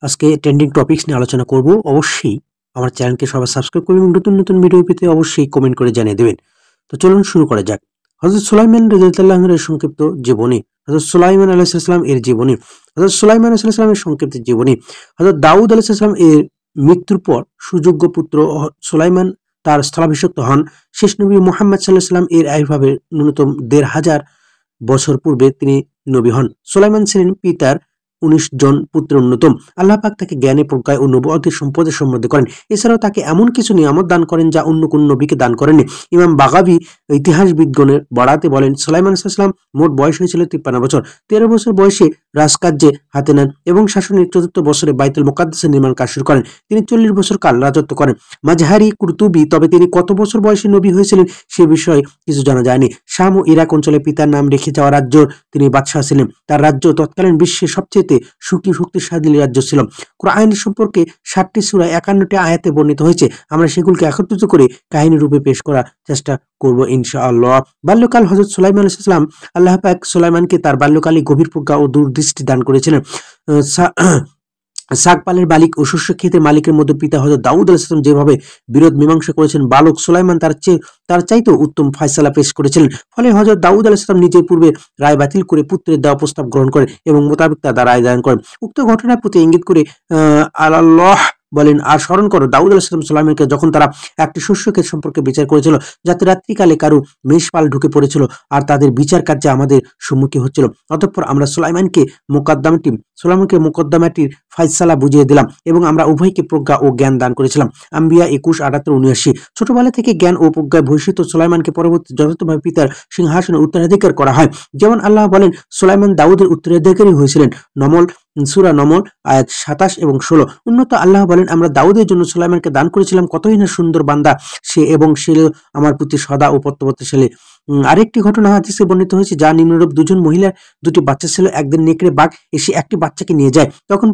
আজকে trending topics নিয়ে আলোচনা করব। অবশ্যই আমার চ্যানেলকে সবাই সাবস্ক্রাইব করবেন এবং নতুন নতুন ভিডিও পেতে অবশ্যই কমেন্ট করে জানিয়ে দেবেন। তো চলুন শুরু করা যাক। হযরত সুলাইমান রাদিয়াল্লাহু আনহু এর সংক্ষিপ্ত জীবনী। হযরত সুলাইমান আলাইহিস সালাম এর জীবনী। হযরত সুলাইমান আলাইহিস সালামের সংক্ষিপ্ত জীবনী। হযরত দাউদ আলাইহিস সালাম এর মৃত্যুর পর সুযোগ্য পুত্র সুলাইমান তার স্থলাভিষিক্ত হন। শেষ নবী মুহাম্মদ সাল্লাল্লাহু আলাইহি ওয়াসাল্লাম এর আবির্ভাবের ন্যূনতম ১৫০০ বছর পূর্বে তিনি নবী হন। সুলাইমান ছিলেন পিতার ১৯ জন পুত্রের অন্যতম। আল্লাহ পাক তাকে জ্ঞানে, প্রজ্ঞায় ও নবুয়তের সম্পদে সমৃদ্ধ করেন। এছাড়াও তাকে এমন কিছু নিয়ামত দান করেন যা অন্য কোন নবীকে দান করেননি। ইমাম বাগাবী ইতিহাসবিদগণের বরাতে বলেন, সুলাইমান আলাইহিস সালাম মোট বয়স হয়েছিল ৫৩ বছর। ১৩ বছর বয়সে রাজকার্যে হাতে নেন এবং শাসনের ৪র্থ বছরে বাইতুল মুকাদ্দাসের নির্মাণ কাজ শুরু করেন। তিনি ৪০ বছর কাল রাজত্ব করেন। মাজহারি কুরতুবী তবে তিনি কত বছর বয়সে নবী হয়েছিলেন সে বিষয়ে কিছু জানা যায়নি। শাম ও ইরাক অঞ্চলে পিতার নাম রেখে যাওয়া রাজ্যর তিনি বাদশাহ ছিলেন। তার রাজ্য তৎকালীন বিশ্বের সবচেয়ে শক্তিশালী রাজ্য ছিল। কোরআন সম্পর্কে ৬০টি সূরা ৫১টি আয়াতে বর্ণিত হয়েছে। আমরা সেগুলোকে একত্রিত করে কাহিনী রূপে পেশ করার চেষ্টা করব ইনশাআল্লাহ। বাল্যকাল হযরত সুলাইমান আলাইহিস সালাম, আল্লাহ পাক সুলাইমানকে তার বাল্যকালে গভীর প্রজ্ঞা ও দূরদৃষ্টি দান করেছিলেন। শাকপালের মালিক ও শস্য ক্ষেতের মালিকের মধ্যে পিতা হযরত দাউদ আলাইহিস সালাম যেভাবে বিরোধ মীমাংসা করেছেন, বালক সুলাইমান তার চাইতেও উত্তম ফয়সালা পেশ করেছিলেন। ফলে হযরত দাউদ আলাইহিস সালাম নিজের পূর্বে রায় বাতিল করে পুত্রের দেওয়া প্রস্তাব গ্রহণ করেন এবং মোতাবেক তার রায় দান করেন। উক্ত ঘটনার প্রতি ইঙ্গিত করে আল্লাহ বলেন, আর স্মরণ করো দাউদ আলাইহিস সালাম সুলাইমানকে যখন তারা একটি শস্য ক্ষেত সম্পর্কে বিচার করেছিল, যাতে রাত্রিকালে কারো মেষপাল ঢুকে পড়েছিল আর তাদের বিচার কার্যে আমাদের সম্মুখীন হচ্ছিল। অতঃপর আমরা সুলাইমানকে মোকদ্দমাটির ফয়সালা বুঝিয়ে দিলাম এবং আমরা উভয়কে প্রজ্ঞা ও জ্ঞান দান করেছিলাম। আম্বিয়া ২১, ৭৮, ৭৯। ছোটবেলা থেকে জ্ঞান ও প্রজ্ঞায় ভূষিত সুলাইমানকে পরবর্তী যথাযথভাবে পিতার সিংহাসনে উত্তরাধিকার করা হয়। যেমন আল্লাহ বলেন, সুলাইমান দাউদের উত্তরাধিকারী হয়েছিলেন। সূরা নমল আয়াত ২৭ এবং ১৬। উন্নত আল্লাহ বলেন, আমরা দাউদের জন্য সুলাইমানকে দান করেছিলাম কতই না সুন্দর বান্দা সে, এবং সে আমার প্রতি সদা ও প্রত্যবর্তীশালী। আরেকটি ঘটনা হাদিসে বর্ণিত হয়েছে যা নিম্নরূপ: দুজন মহিলার দুটি বাচ্চা ছিল। একদিন নেকড়ে বাঘ এসে একটি বাচ্চাকে নিয়ে যায়। তখন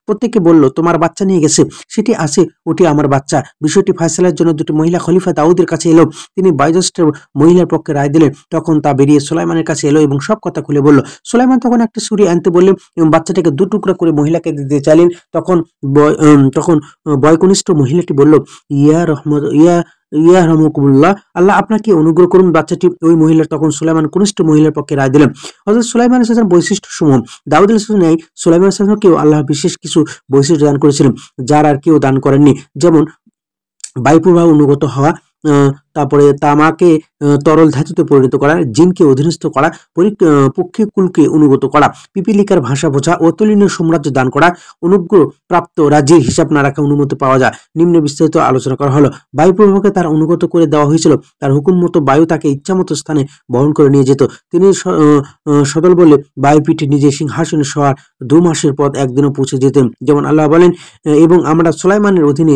প্রত্যেককে বলল, তোমার বাচ্চা নিয়ে গেছে, সেটি আছে, ওটি আমার বাচ্চা। বিষয়টি ফয়সালার জন্য দুটি মহিলা খলিফা দাউদের কাছে এলো। তিনি বয়োজ্যেষ্ঠ মহিলার পক্ষে রায় দিলেন। তখন তা বেরিয়ে সুলাইমানের কাছে এলো এবং সব কথা খুলে বলল। সুলাইমান তখন একটা ছুরি আনতে বললেন এবং বাচ্চাটাকে ২ টুকরা করে মহিলাকে দিতে চাইলেন। তখন বয়কনিষ্ঠ মহিলাটি বলল, ইয়া রহমকুল্লাহ, আল্লাহ আপনাকে অনুগ্রহ করুন। বাচ্চাটি ওই মহিলার তখন সুলাইমান কনিষ্ঠ মহিলার পক্ষে রায় দিলেন। হযরত সুলাইমান আলাইহিস সালামের বৈশিষ্ট্য সমূহ। দাউদ আলাইহিস সালামের ন্যায় সুলাইমান আলাইহিস সালামকেও আল্লাহ বিশেষ কিছু বৈশিষ্ট্য দান করেছিলেন যার আর কেউ দান করেননি। যেমন বায়ুপ্রবাহ অনুগত হওয়া, তারপরে তামাকে তরল ধাতুতে পরিণত করা, জিনকে অধীনস্থ করা, পক্ষীকুলকে অনুগত করা, পিপিলিকার ভাষা বোঝা, অতুলনীয় সাম্রাজ্য দান করা, অনুগ্রহ প্রাপ্ত রাজ্যের হিসাব না রাখা অনুমতি পাওয়া যায়। নিম্নে বিস্তারিত আলোচনা করা হলো। বায়ুপ্রবাহকে তার অনুগত করে দেওয়া হয়েছিল। তার হুকুম মতো বায়ু তাকে ইচ্ছামতো স্থানে বহন করে নিয়ে যেত। তিনি সদল বলে বায়ুপীঠে নিজে সিংহাসনে শোয়ার ২ মাসের পথ একদিনও পৌঁছে যেতেন। যেমন আল্লাহ বলেন, এবং আমরা সুলাইমানের অধীনে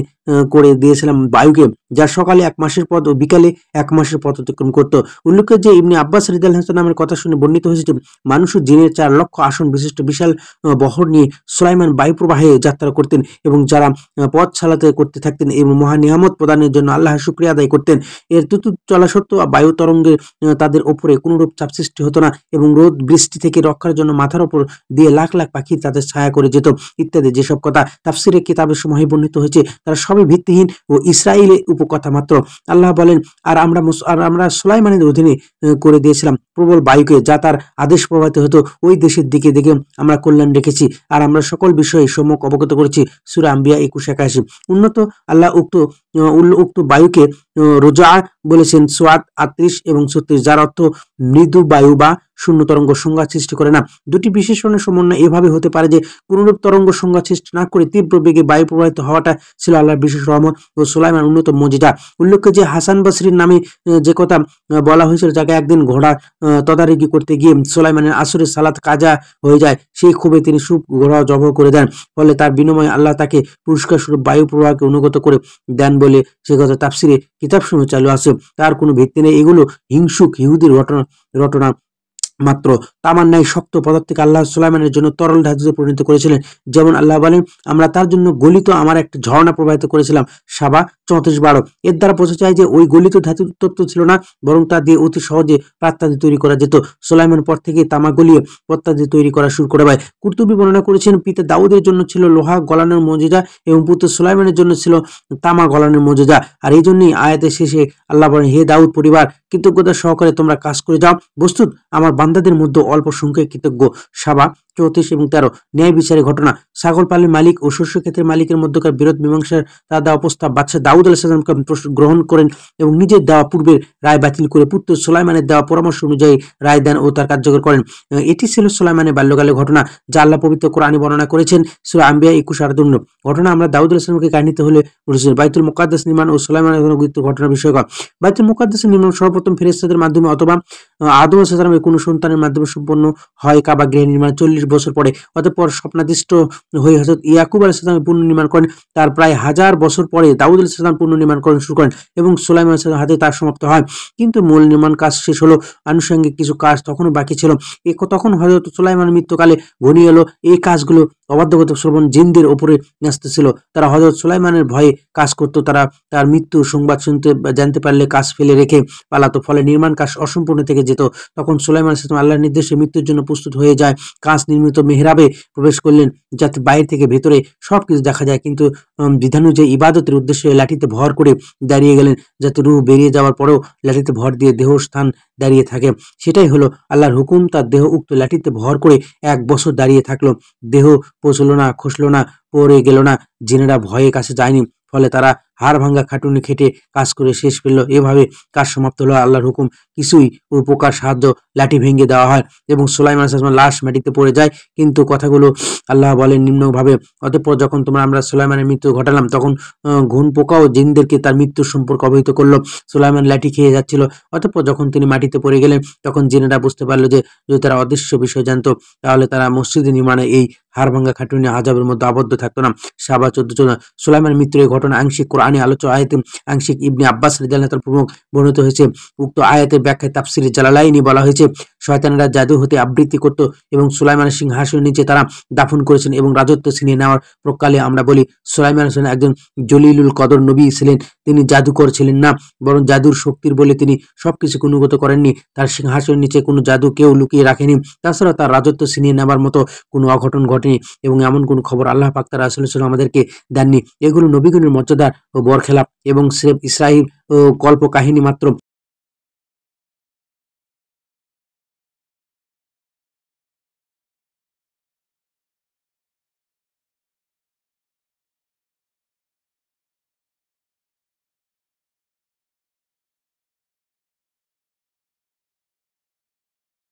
করে দিয়েছিলাম বায়ুকে, যা সকালে ১ মাসের পথ ও বিকালে ১ মাসের পথ অতিক্রম করত। উল্লেখ্য যে ইবনে আব্বাস রাদিয়াল্লাহু আনহু নামের কথা শুনে বর্ণিত হয়েছে যে মানুষ ও জিনের ৪ লক্ষ আসন বিশিষ্ট বিশাল বহর নিয়ে সুলাইমান বায়ু প্রবাহে যাত্রা করতেন এবং যারা পথ চালাতে করতে থাকতেন এবং মহা নিয়ামত প্রদানের জন্য আল্লাহর শুকরিয়া আদায় করতেন। এর দ্রুত চলা সত্ত্বেও বায়ু তরঙ্গে তাদের ওপরে কোনরূপ চাপ সৃষ্টি হতো না এবং রোদ বৃষ্টি থেকে রক্ষার জন্য মাথার ওপর দিয়ে লাখ লাখ পাখি তাদের ছায়া করে যেত ইত্যাদি যেসব কথা তাফসিরে কিতাবের সময় বর্ণিত হয়েছে, তারা সবই ভিত্তিহীন ও ইসরাইলের উপকথা মাত্র। আল্লাহ বলেন, আর আমরা সুলাইমানের অধীনে করে দিয়েছিলাম প্রবল বায়ুকে, যা তার আদেশ প্রবাহিত হতো ওই দেশের দিকে দিকে আমরা কল্যাণ রেখেছি, আর আমরা সকল বিষয়ে সম্যক অবগত করেছি। সূরা আম্বিয়া ২১-৮১। উন্নত আল্লাহ উক্ত বায়ুকে রোজা বলেছেন সুয়াদ ৩৮ এবং ৩৬, যার অর্থ মৃদু বায়ু বা শূন্য তরঙ্গ সংজ্ঞা সৃষ্টি করে না। দুটি বিশেষণের সমন্বয় এভাবে হতে পারে যে কোনরূপ তরঙ্গ সংজ্ঞা সৃষ্টি না করে তীব্র বেগে বায়ু প্রবাহিত হওয়াটা ছিল আল্লাহর বিশেষ রহমত ও সুলাইমান উন্নত মজিদা। উল্লেখ্য যে হাসান বসরির নামে যে কথা বলা হয়েছিল, যাকে একদিন ঘোড়া তদারকি করতে গিয়ে সুলাইমানের আসরের সালাত কাজা হয়ে যায়, সেই ক্ষোভে তিনি ঘোড়া জবাই করে দেন। ফলে তার বিনিময়ে আল্লাহ তাকে পুরস্কার স্বরূপ বায়ু প্রবাহকে অনুগত করে দেন বলে সে কথা তাফসিরে কিতাবসমূহে চালু আছে। তার কোনো ভিত্তি নেই। এগুলো হিংসুক ইহুদির রটনা। মাত্র তামার ন্যায় শক্ত পদার্থকে আল্লাহ সুলাইমানের জন্য তরল ধাতুতে পরিণত করেছিলেন। যেমন আল্লাহ বলেন, আমরা তার জন্য গলিত আমার একটা ঝর্ণা প্রবাহিত করেছিলাম। সাবা 34:12। এর দ্বারা বোঝা যায় যে ওই গলিত ধাতুর তত্ত্ব ছিল না, বরং তা দিয়ে অতি সহজে পাত্তাদি তৈরি করা যেত। সুলাইমান পর থেকে তামা গলিয়ে পত্তাদি তৈরি করা শুরু করে দেয়। কুরতুবী বর্ণনা করেছেন, পিতা দাউদের জন্য ছিল লোহা গলানোর মজেজা এবং পুত্র সুলাইমানের জন্য ছিল তামা গলানোর মজেজা। আর এই জন্যই আয়াতের শেষে আল্লাহ বলেন, হে দাউদ পরিবার, কৃতজ্ঞতা সহকারে তোমরা কাজ করে যাও। বস্তুত আমার বান্দাদের মধ্যে অল্প সংখ্যক কৃতজ্ঞ। সাবা 34 এবং 13। ন্যায় বিচারের ঘটনা। ছাগল পালের মালিক ও শস্য ক্ষেত্রের মালিকের মধ্যকার বিরোধ মীমাংসার তার দেওয়া প্রস্তাব বাদশাহ দাউদ আলাইহিস সালামকে গ্রহণ করেন এবং নিজের দেওয়া পূর্বের রায় বাতিল করে পুত্র সুলাইমানের দেওয়া পরামর্শ অনুযায়ী রায় দেন ও তার কার্যকর করেন। এটি ছিল সুলাইমানের বাল্যকালের ঘটনা, যা আল্লাহ পবিত্র কোরআনে বর্ণনা করেছেন সূরা আম্বিয়া 21:58। ঘটনা আমরা দাউদ আলাইহিস সালামকে কাহিনীতে হলে বলেছেন। বাইতুল মুকাদ্দাস নির্মাণ ও সুলাইমানের গুরুত্ব ঘটনা বিষয়ক। বাইতুল মুকাদ্দাসের নির্মাণ সর্বপ্রথম ফেরেশতাদের মাধ্যমে অথবা আদম আলাইহিস সালামের কোনো সন্তানের মাধ্যমে সম্পন্ন হয়। কাবা গৃহ নির্মাণ 40 বছর পরে, অতঃপর স্বপ্নাদিষ্ট হয়ে হযরত ইয়াকুব আলাইহিস সালাম পুনর্নির্মাণ করেন। তার প্রায় 1000 বছর পরে দাউদ আলাইহিস সালাম পুনর্নির্মাণ করেন শুরু করেন এবং সুলাইমান আলাইহিস সালামের হাতে তা সমাপ্ত হয়। কিন্তু মূল নির্মাণ কাজ শেষ হলো, আনুষঙ্গিক কিছু কাজ তখনও বাকি ছিল। তখন হযরত সুলাইমানের মৃত্যুকালে ঘনিয়ে এলো। এই কাজগুলো অবাধ্যগত শ্রবণ জিনদের উপরে ন্যস্ত ছিল। তারা হযরত সুলাইমানের ভয়ে কাজ করত। তারা তার মৃত্যুর সংবাদ জানতে পারলে কাজ ফেলে রেখে পালাতো, ফলে নির্মাণ কাজ অসম্পূর্ণ থেকে যেত। তখন সুলাইমান আলাইহিস সালাম আল্লাহর নির্দেশে মৃত্যুর জন্য প্রস্তুত হয়ে যায়। কাঁচ নির্মিত মেহরাবে প্রবেশ করলেন, যাতে বাইরে থেকে ভেতরে সবকিছু দেখা যায়, কিন্তু বিধানুযায়ী ইবাদতের উদ্দেশ্যে লাঠিতে ভর করে দাঁড়িয়ে গেলেন, যাতে রূহ বেরিয়ে যাওয়ার পরেও লাঠিতে ভর দিয়ে দেহ স্থান দাঁড়িয়ে থাকে। সেটাই হলো আল্লাহর হুকুম। তার দেহ উক্ত লাঠিতে ভর করে 1 বছর দাঁড়িয়ে থাকলো। দেহ পচলো না, খসলো না, পড়ে গেল না। জিনেরা ভয়ে কাছে যায়নি, ফলে তারা হাড় ভাঙ্গা খাটুনি খেটে কাজ করে শেষ পেল। এভাবে কাজ সমাপ্ত হলো। আল্লাহর হুকুম কিছুই উপকার সাহায্য লাঠি ভেঙে দেওয়া হয় এবং সুলাইমান আলাইহিস সালামের লাশ মাটিতে পড়ে যায়। কিন্তু কথাগুলো আল্লাহ বলেন নিম্নভাবে, অতঃপর যখন আমরা সুলাইমানের মৃত্যু ঘটালাম, তখন ঘুন পোকাও জিনদেরকে তার মৃত্যুর সম্পর্কে অবহিত করলো। সুলাইমান লাঠি খেয়ে যাচ্ছিল। অতঃপর যখন তিনি মাটিতে পড়ে গেলেন, তখন জিনেরা বুঝতে পারলো যে যদি তারা অদৃশ্য বিষয় জানতো, তাহলে তারা মসজিদ নির্মাণে এই হাড় ভাঙ্গা খাটুনি আযাবের মধ্যে আবদ্ধ থাকতো না। সাবা 14। সুলাইমানের মৃত্যুর এই ঘটনা আংশিক কোরআনে আলোচ্য আয়াতে, আংশিক ইবনে আব্বাস রাদিয়াল্লাহু তাআলা প্রমুখ বর্ণিত হয়েছে। উক্ত আয়াতের ব্যাখ্যায় তাফসিরে জালালাইনি বলা হয়েছে, শয়তানেরা জাদু হতে আবৃত্তি করত এবং সুলাইমানের সিংহাসনের নিচে তারা দাফন করেছেন এবং রাজত্ব ছিনিয়ে নেওয়ার প্রকালে আমরা বলি সুলাইমান ছিলেন একজন জলিলুল কদর নবী ছিলেন। তিনি জাদুকর ছিলেন না, বরং জাদুর শক্তির বলে তিনি সবকিছুকে অনুগত করেননি। তার সিংহাসনের নিচে কোনো জাদু কেউ লুকিয়ে রাখেনি। তাছাড়া তার রাজত্ব ছিনিয়ে নেওয়ার মতো কোনো অঘটন ঘটেনি এবং এমন কোনো খবর আল্লাহ পাক তার রাসূল সাল্লাল্লাহু আলাইহি ওয়াসাল্লাম আমাদেরকে দেননি। এগুলো নবীগণের মর্যাদা ও বরখেলাপ এবং ইসরাঈল ও কল্প কাহিনী মাত্র।